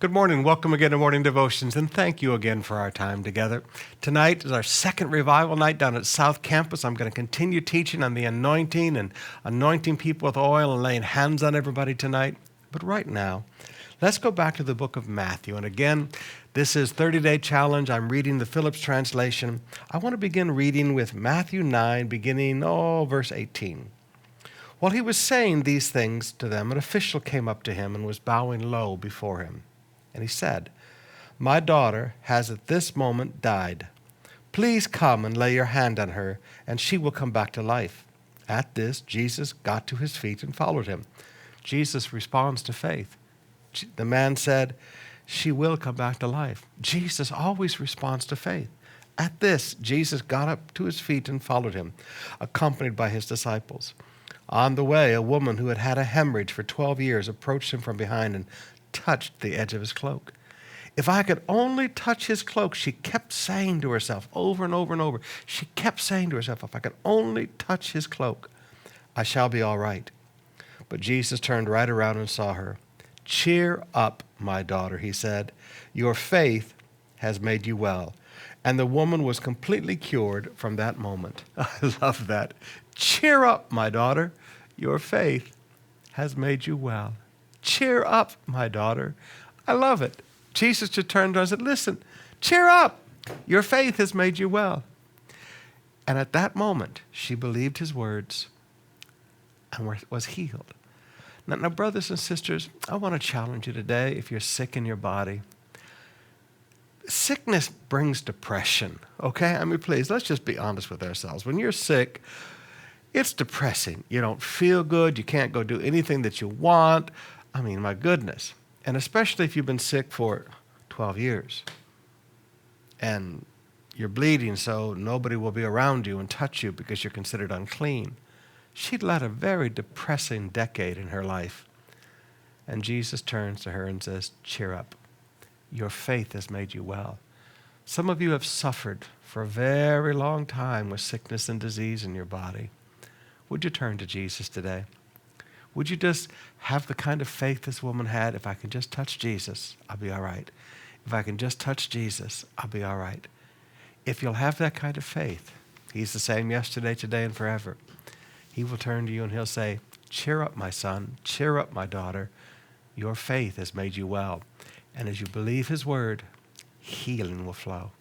Good morning. Welcome again to Morning Devotions, and thank you again for our time together. Tonight is our second revival night down at South Campus. I'm going to continue teaching on the anointing and anointing people with oil and laying hands on everybody tonight. But right now, let's go back to the book of Matthew. And again, this is 30-day challenge. I'm reading the Phillips translation. I want to begin reading with Matthew 9, beginning, verse 18. While he was saying these things to them, an official came up to him and was bowing low before him. And he said, "My daughter has at this moment died. Please come and lay your hand on her, and she will come back to life." At this, Jesus got to his feet and followed him. Jesus responds to faith. The man said, "She will come back to life." Jesus always responds to faith. At this, Jesus got up to his feet and followed him, accompanied by his disciples. On the way, a woman who had had a hemorrhage for 12 years approached him from behind and touched the edge of his cloak. "If I could only touch his cloak," she kept saying to herself over and over and over. She kept saying to herself, "If I could only touch his cloak, I shall be all right." But Jesus turned right around and saw her. "Cheer up, my daughter," he said. "Your faith has made you well." And the woman was completely cured from that moment. I love that. Cheer up, my daughter. Your faith has made you well. Cheer up, my daughter. I love it. Jesus just turned to her and said, "Listen, cheer up. Your faith has made you well." And at that moment, she believed his words and was healed. Now, brothers and sisters, I want to challenge you today if you're sick in your body. Sickness brings depression, okay? I mean, please, let's just be honest with ourselves. When you're sick, it's depressing. You don't feel good. You can't go do anything that you want. I mean, my goodness. And especially if you've been sick for 12 years and you're bleeding, so nobody will be around you and touch you because you're considered unclean. She'd led a very depressing decade in her life. And Jesus turns to her and says, "Cheer up. Your faith has made you well." Some of you have suffered for a very long time with sickness and disease in your body. Would you turn to Jesus today? Would you just have the kind of faith this woman had? If I can just touch Jesus, I'll be all right. If I can just touch Jesus, I'll be all right. If you'll have that kind of faith, he's the same yesterday, today, and forever. He will turn to you and he'll say, "Cheer up, my son. Cheer up, my daughter. Your faith has made you well." And as you believe his word, healing will flow.